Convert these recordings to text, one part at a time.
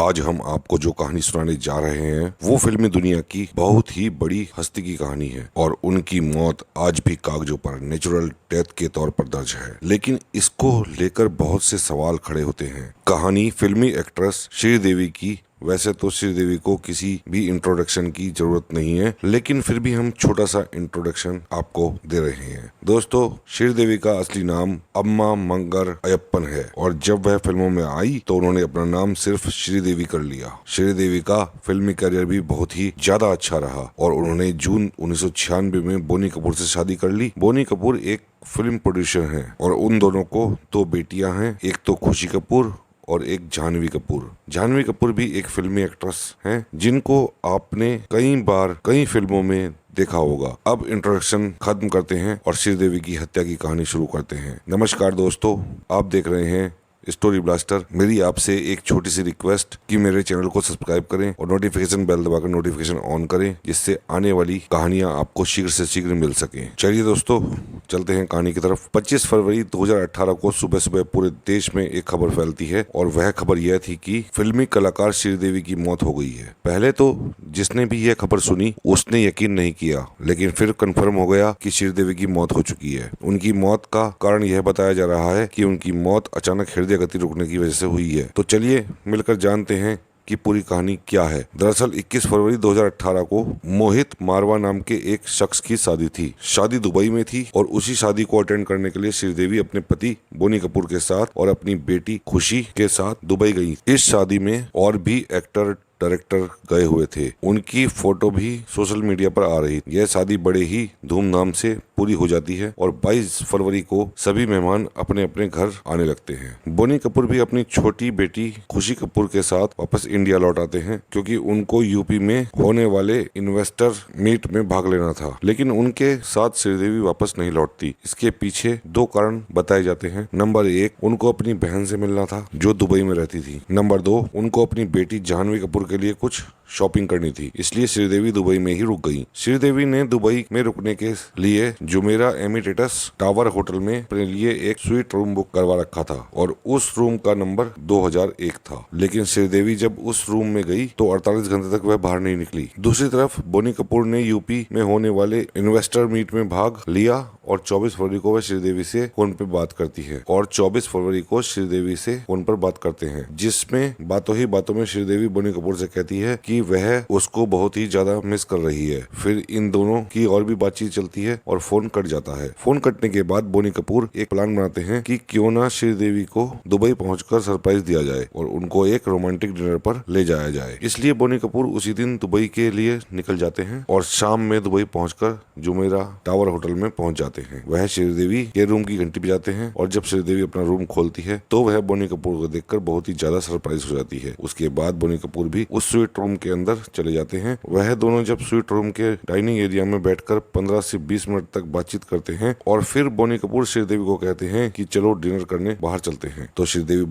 आज हम आपको जो कहानी सुनाने जा रहे हैं वो फिल्मी दुनिया की बहुत ही बड़ी हस्ती की कहानी है और उनकी मौत आज भी कागजों पर नेचुरल डेथ के तौर पर दर्ज है। लेकिन इसको लेकर बहुत से सवाल खड़े होते हैं। कहानी फिल्मी एक्ट्रेस श्रीदेवी की। वैसे तो श्रीदेवी को किसी भी इंट्रोडक्शन की जरूरत नहीं है, लेकिन फिर भी हम छोटा सा इंट्रोडक्शन आपको दे रहे हैं। दोस्तों, श्रीदेवी का असली नाम अम्मा मंगर अयप्पन है और जब वह फिल्मों में आई तो उन्होंने अपना नाम सिर्फ श्रीदेवी कर लिया। श्रीदेवी का फिल्मी करियर भी बहुत ही ज्यादा अच्छा रहा और उन्होंने जून 1996 में बोनी कपूर से शादी कर ली। बोनी कपूर एक फिल्म प्रोड्यूसर हैं और उन दोनों को दो बेटियां हैं, एक तो खुशी कपूर और एक जाह्नवी कपूर। जाह्नवी कपूर भी एक फिल्मी एक्ट्रेस हैं जिनको आपने कई बार कई फिल्मों में देखा होगा। अब इंट्रोडक्शन खत्म करते हैं और श्रीदेवी की हत्या की कहानी शुरू करते हैं। नमस्कार दोस्तों, आप देख रहे हैं स्टोरी ब्लास्टर। मेरी आपसे एक छोटी सी रिक्वेस्ट कि मेरे चैनल को सब्सक्राइब करें और नोटिफिकेशन बेल दबाकर नोटिफिकेशन ऑन करें, जिससे आने वाली कहानियां आपको शीघ्र से शीघ्र मिल सकें। चलिए दोस्तों, चलते हैं कहानी की तरफ। 25 फरवरी 2018 को सुबह सुबह पूरे देश में एक खबर फैलती है और वह खबर यह थी कि फिल्मी कलाकार श्रीदेवी की मौत हो गई है। पहले तो जिसने भी यह खबर सुनी उसने यकीन नहीं किया, लेकिन फिर कंफर्म हो गया कि श्रीदेवी की मौत हो चुकी है। उनकी मौत का कारण यह बताया जा रहा है कि उनकी मौत अचानक हृदय गति रुकने की वजह से हुई है। तो चलिए मिलकर जानते हैं कि पूरी कहानी क्या है। दरअसल 21 फरवरी 2018 को मोहित मारवा नाम के एक शख्स की शादी थी। शादी दुबई में थी और उसी शादी को अटेंड करने के लिए श्रीदेवी अपने पति बोनी कपूर के साथ और अपनी बेटी खुशी के साथ दुबई गई। इस शादी में और भी एक्टर डायरेक्टर गए हुए थे। उनकी फोटो भी सोशल मीडिया पर आ रही। यह शादी बड़े ही धूमधाम से पूरी हो जाती है और 22 फरवरी को सभी मेहमान अपने अपने घर आने लगते हैं। बोनी कपूर भी अपनी छोटी बेटी खुशी कपूर के साथ वापस इंडिया लौट आते हैं, क्योंकि उनको यूपी में होने वाले इन्वेस्टर मीट में भाग लेना था। लेकिन उनके साथ श्रीदेवी वापस नहीं लौटती। इसके पीछे दो कारण बताए जाते हैं। नंबर 1, उनको अपनी बहन से मिलना था जो दुबई में रहती थी। नंबर 2, उनको अपनी बेटी जाह्नवी कपूर के लिए कुछ शॉपिंग करनी थी, इसलिए श्रीदेवी दुबई में ही रुक गई। श्रीदेवी ने दुबई में रुकने के लिए जुमेरा एमिरेट्स टावर होटल में अपने लिए एक स्वीट रूम बुक करवा रखा था और उस रूम का नंबर 2001 था। लेकिन श्रीदेवी जब उस रूम में गई तो 48 घंटे तक वह बाहर नहीं निकली। दूसरी तरफ बोनी कपूर ने यूपी में होने वाले इन्वेस्टर मीट में भाग लिया और 24 फरवरी को वह श्रीदेवी से फोन पे बात करती है और 24 फरवरी को श्रीदेवी से फोन पर बात करते हैं, जिसमें बातों ही बातों में श्रीदेवी बोनी कपूर से कहती है कि वह उसको बहुत ही ज्यादा मिस कर रही है। फिर इन दोनों की और भी बातचीत चलती है और फोन कट जाता है। फोन कटने के बाद बोनी कपूर एक प्लान बनाते हैं कि क्यों ना श्रीदेवी को दुबई पहुंचकर सरप्राइज दिया जाए और उनको एक रोमांटिक डिनर पर ले जाया जाए। इसलिए बोनी कपूर उसी दिन दुबई के लिए निकल जाते हैं और शाम में दुबई पहुंचकर जुमेरा टावर होटल में पहुंच जाते हैं। वह श्रीदेवी के रूम की घंटी बजाते हैं और जब श्रीदेवी अपना रूम खोलती है तो वह बोनी कपूर को देखकर बहुत ही ज्यादा सरप्राइज हो जाती है। उसके बाद बोनी कपूर भी उस स्वीट रूम के अंदर चले जाते हैं। वह दोनों जब स्वीट रूम के डाइनिंग एरिया में बैठकर 15 से 20 मिनट तक बातचीत करते हैं और फिर बोनी कपूर श्रीदेवी को कहते हैं कि चलो डिनर करने बाहर चलते हैं। तो श्रीदेवी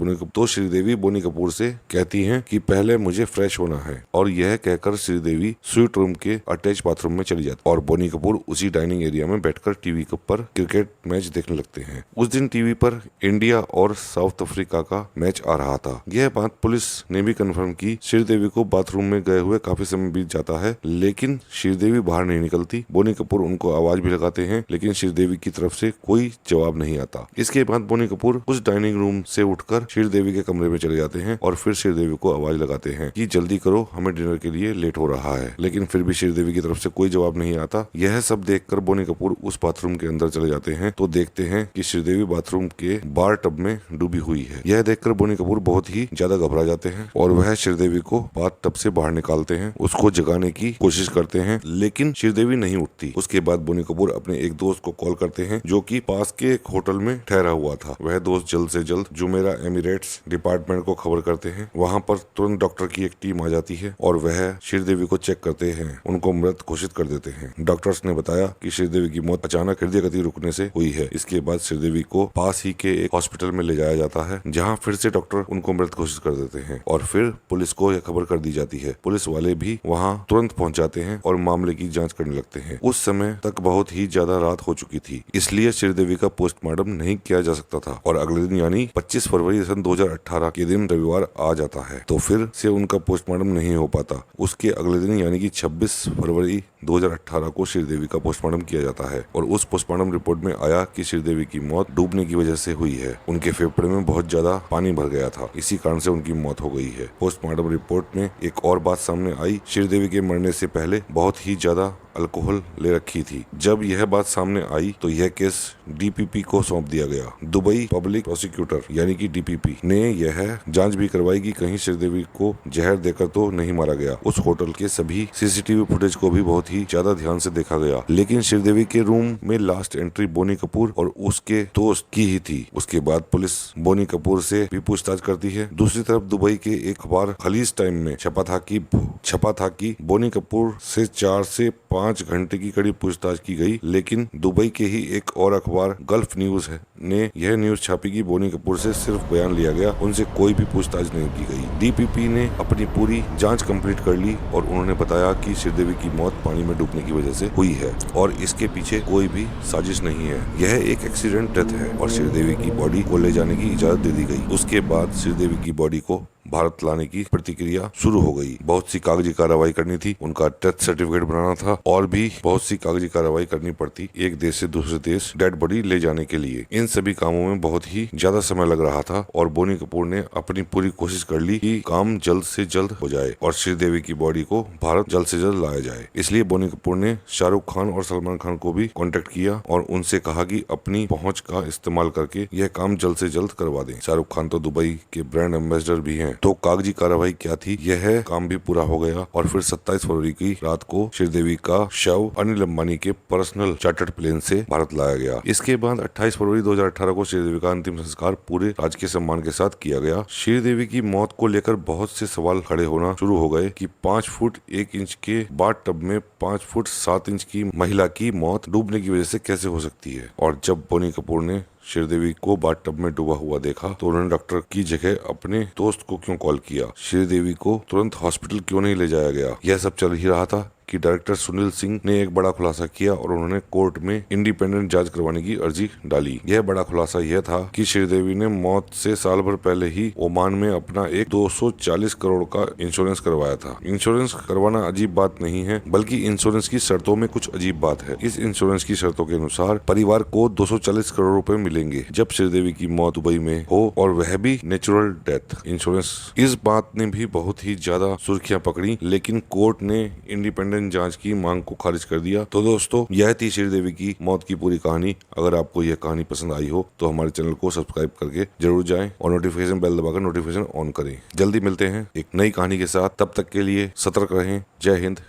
बोनी कपूर से कहती हैं कि पहले मुझे फ्रेश होना है और यह कहकर श्रीदेवी स्वीट रूम के अटैच बाथरूम में चली जाती और बोनी कपूर उसी डाइनिंग एरिया में बैठकर टीवी पर क्रिकेट मैच देखने लगते हैं। उस दिन टीवी पर इंडिया और साउथ अफ्रीका का मैच आ रहा था। यह बात पुलिस ने भी कंफर्म की। श्रीदेवी को बाथरूम में गए हुए काफी समय बीत जाता है, लेकिन श्रीदेवी बाहर नहीं निकलती। बोनी कपूर उनको आवाज भी लगाते हैं, लेकिन श्रीदेवी की तरफ से कोई जवाब नहीं आता। इसके बाद बोनी कपूर उस डाइनिंग रूम से उठकर श्रीदेवी के कमरे में चले जाते हैं और फिर श्रीदेवी को आवाज लगाते हैं कि जल्दी करो, हमें डिनर के लिए लेट हो रहा है। लेकिन फिर भी श्रीदेवी की तरफ से कोई जवाब नहीं आता। यह सब देखकर बोनी कपूर उस बाथरूम के अंदर चले जाते हैं तो देखते हैं कि श्रीदेवी बाथरूम के बार टब में डूबी हुई है। यह देखकर बोनी कपूर बहुत ही ज्यादा घबरा जाते हैं और वह श्रीदेवी को बाथ टब से बाहर निकालते हैं, उसको जगाने की कोशिश करते हैं, लेकिन श्रीदेवी नहीं उठती। उसके बाद बोनी कपूर अपने एक दोस्त को कॉल करते हैं जो कि पास के एक होटल में ठहरा हुआ था। वह दोस्त जल्द से जल्द जुमेरा एमिरेट्स डिपार्टमेंट को खबर करते हैं। वहाँ पर तुरंत डॉक्टर की एक टीम आ जाती है और वह श्रीदेवी को चेक करते हैं, उनको मृत घोषित कर देते हैं। डॉक्टर्स ने बताया कि श्रीदेवी की मौत अचानक हृदय गति रुकने से हुई है। इसके बाद श्रीदेवी को पास ही के एक हॉस्पिटल में ले जाया जाता है, जहाँ फिर से डॉक्टर उनको मृत घोषित कर देते हैं और फिर पुलिस को यह खबर कर दी जाती है। पुलिस वाले भी वहाँ तुरंत पहुँच जाते हैं और मामले की जाँच करने लगते हैं। उस समय तक बहुत ही ज्यादा ज्यादा रात हो चुकी थी, इसलिए श्रीदेवी का पोस्टमार्टम नहीं किया जा सकता था और अगले दिन यानी 25 फरवरी सन 2018 के दिन रविवार आ जाता है तो फिर से उनका पोस्टमार्टम नहीं हो पाता। उसके अगले दिन यानी कि 26 फरवरी 2018 को श्रीदेवी का पोस्टमार्टम किया जाता है और उस पोस्टमार्टम रिपोर्ट में आया कि श्रीदेवी की मौत डूबने की वजह से हुई है। उनके फेफड़े में बहुत ज्यादा पानी भर गया था, इसी कारण से उनकी मौत हो गई है। पोस्टमार्टम रिपोर्ट में एक और बात सामने आई, श्रीदेवी के मरने से पहले बहुत ही ज्यादा अल्कोहल ले रखी थी। जब यह बात सामने आई तो यह केस डीपीपी को सौंप दिया गया। दुबई पब्लिक प्रोसिक्यूटर यानी कि डीपीपी ने यह जांच भी करवाई कि कहीं श्रीदेवी को जहर देकर तो नहीं मारा गया। उस होटल के सभी सीसीटीवी फुटेज को भी बहुत ही ज्यादा ध्यान से देखा गया, लेकिन श्रीदेवी के रूम में लास्ट एंट्री बोनी कपूर और उसके दोस्त की ही थी। उसके बाद पुलिस बोनी कपूर से भी पूछताछ करती है। दूसरी तरफ दुबई के एक अखबार खलीज टाइम में छपा था कि बोनी कपूर से 4 से 5 घंटे की कड़ी पूछताछ की गई, लेकिन दुबई के ही एक और अखबार गल्फ न्यूज ने यह न्यूज छापी कि बोनी कपूर से सिर्फ बयान लिया गया, उनसे कोई भी पूछताछ नहीं की गई। डीपीपी ने अपनी पूरी जांच कंप्लीट कर ली और उन्होंने बताया कि श्रीदेवी की मौत पानी में डूबने की वजह से हुई है और इसके पीछे कोई भी साजिश नहीं है। यह एक एक्सीडेंट डेथ है और श्रीदेवी की बॉडी को ले जाने की इजाजत दे दी गई। उसके बाद श्रीदेवी की बॉडी को भारत लाने की प्रतिक्रिया शुरू हो गई। बहुत सी कागजी कार्रवाई करनी थी, उनका डेथ सर्टिफिकेट बनाना था और भी बहुत सी कागजी कार्रवाई करनी पड़ती एक देश से दूसरे देश डेड बॉडी ले जाने के लिए। इन सभी कामों में बहुत ही ज्यादा समय लग रहा था और बोनी कपूर ने अपनी पूरी कोशिश कर ली कि काम जल्द से जल्द हो जाए और श्रीदेवी की बॉडी को भारत जल्द से जल्द लाया जाए। इसलिए बोनी कपूर ने शाहरुख खान और सलमान खान को भी कॉन्टेक्ट किया और उनसे कहा कि अपनी पहुंच का इस्तेमाल करके यह काम जल्द से जल्द करवा दें। शाहरुख खान तो दुबई के ब्रांड एम्बेसडर भी हैं। तो कागजी कार्रवाई क्या थी, यह काम भी पूरा हो गया और फिर 27 फरवरी की रात को श्रीदेवी का शव अनिल अंबानी के पर्सनल चार्टर्ड प्लेन से भारत लाया गया। इसके बाद 28 फरवरी 2018 को श्रीदेवी का अंतिम संस्कार पूरे राजकीय सम्मान के साथ किया गया। श्रीदेवी की मौत को लेकर बहुत से सवाल खड़े होना शुरू हो गए कि 5 फुट 1 इंच के बाथ टब में 5 फुट 7 इंच की महिला की मौत डूबने की वजह से कैसे हो सकती है। और जब बोनी कपूर ने श्रीदेवी को बाथ टब में डूबा हुआ देखा तो उन्होंने डॉक्टर की जगह अपने दोस्त को क्यों कॉल किया, श्रीदेवी को तुरंत हॉस्पिटल क्यों नहीं ले जाया गया। यह सब चल ही रहा था कि डायरेक्टर सुनील सिंह ने एक बड़ा खुलासा किया और उन्होंने कोर्ट में इंडिपेंडेंट जांच करवाने की अर्जी डाली। यह बड़ा खुलासा यह था कि श्रीदेवी ने मौत से साल भर पहले ही ओमान में अपना एक 240 करोड़ का इंश्योरेंस करवाया था। इंश्योरेंस करवाना अजीब बात नहीं है, बल्कि इंश्योरेंस की शर्तों में कुछ अजीब बात है। इस इंश्योरेंस की शर्तों के अनुसार परिवार को 240 करोड़ रुपए मिलेंगे जब श्रीदेवी की मौत दुबई में हो और वह भी नेचुरल डेथ। इंश्योरेंस इस बात ने भी बहुत ही ज्यादा सुर्खियां पकड़ी, लेकिन कोर्ट ने इंडिपेंडेंट जांच की मांग को खारिज कर दिया। तो दोस्तों, यह थी श्रीदेवी की मौत की पूरी कहानी। अगर आपको यह कहानी पसंद आई हो तो हमारे चैनल को सब्सक्राइब करके जरूर जाएं और नोटिफिकेशन बेल दबाकर नोटिफिकेशन ऑन करें। जल्दी मिलते हैं एक नई कहानी के साथ, तब तक के लिए सतर्क रहें। जय हिंद,